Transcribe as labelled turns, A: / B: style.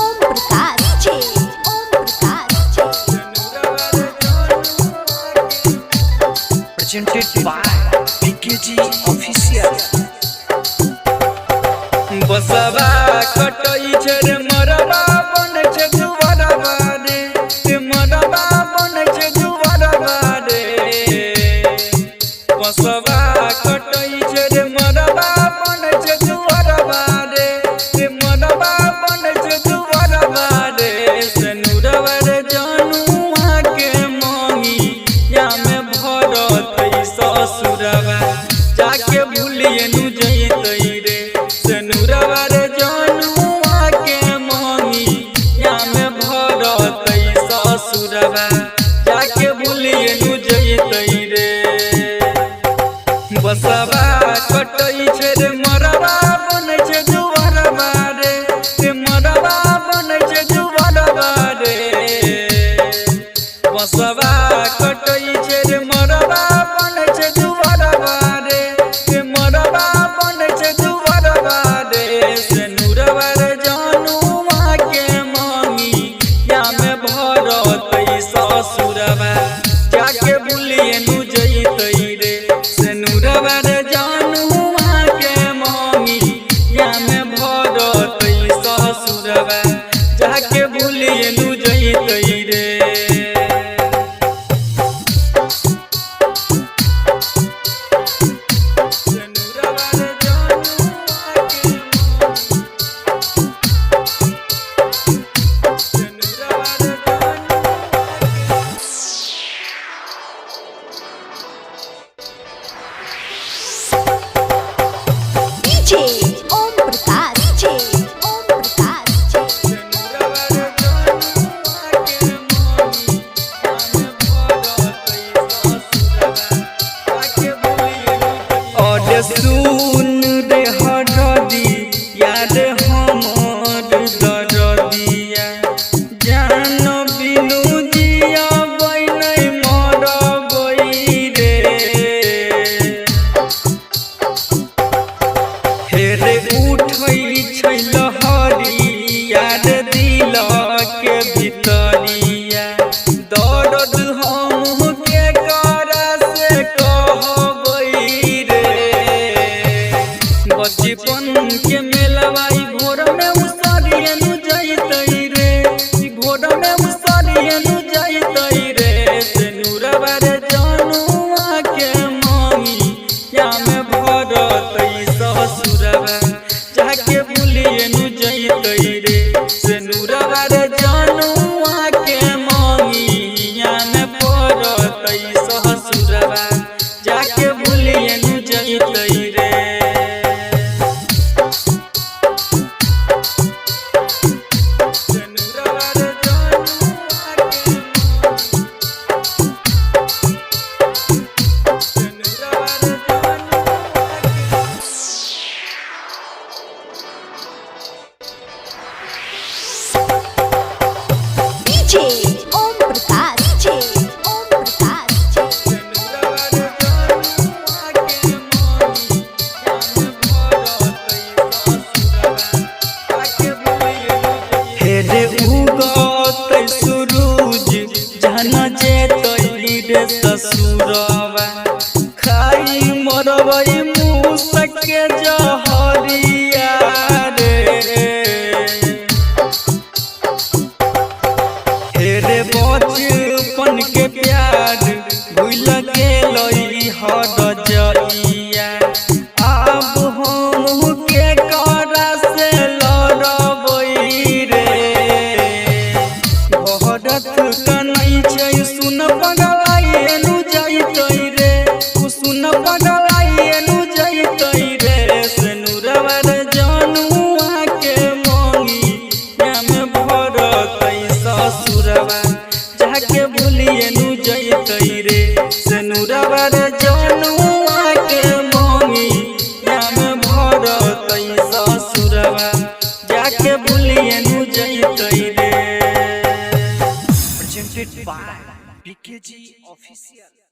A: Om Prakash
B: presented by PKG Official. बसवा कटई छे रे मरबा बन छे जुवरबा रे मरबा बन छे जुवरबा रे बसवा कटई छे रे मरबा बन छे जुवरबा रे मरबा बन छे जुवरबा रे सनुरवा रे जनुआ के मोही या में भरत ससुरवा जाके भूलिए नु जइतै रे सनुरवा रे जनुआ के मोही या में भरत ससुरवा जाके भूलिए नु जइतै रे बसवा कटई छे रे मरबा बन छे जुवरबा रे मरबा बन छे जुवरबा रे बसवा कटई छे रे मरबा बन छे जुवरबा रे मरबा बन छे जुवरबा रे सनुरवा रे जनुआ के मोही या में भरत ससुरवा जाके भूलिए नु जइतै रे सनुरवा रे जनुआ के मोही या में भरत ससुरवा जाके भूलिए नु जइतै रे
A: डीजे ओम प्रकाश
B: और सुन रे हरदी याद हमर दरदिया जान बिनु जिया बैनै मरबै रे हेरे उठै छै लहरी याद दिल के भितरिया दर्द हम के करा से कहबै रे बचपन के मेलवाई भोर में उसरिए नु जइतै रे भोर में उसरिए नु जइतै रे सनुरवा रे जनुआ के मोही या में भरत ससुरवा जाके भूलिए नु जइतै रे सनुरवा रे जनुआ के मोही या में भरत ससुरवा जाके भूलिए नु जइतै रे सनुरवा रे जनुआ के सनुरवा रे
A: डीजे ओम प्रकाश
B: हेरे उगत सूरज जहन जेतै रे ससुरवा खाई मरबै मूसक के जहरिया रे हेरे बचपन के प्यार भूल गेलै हर जइया अब हम के करा से लड़बै रे भरत कनै छै सुन पगलाइए नु जइतै रे सुन पगलाइए नु जइतै रे सनुरवा रे जनुआ के मोही या में भरत ससुरवा जाके भूलिए नु जइतै रे सनुरवा रे जनुआ के मोही या में भरत ससुरवा जाके भूलिए नु जइतै रे presented by PKG Official.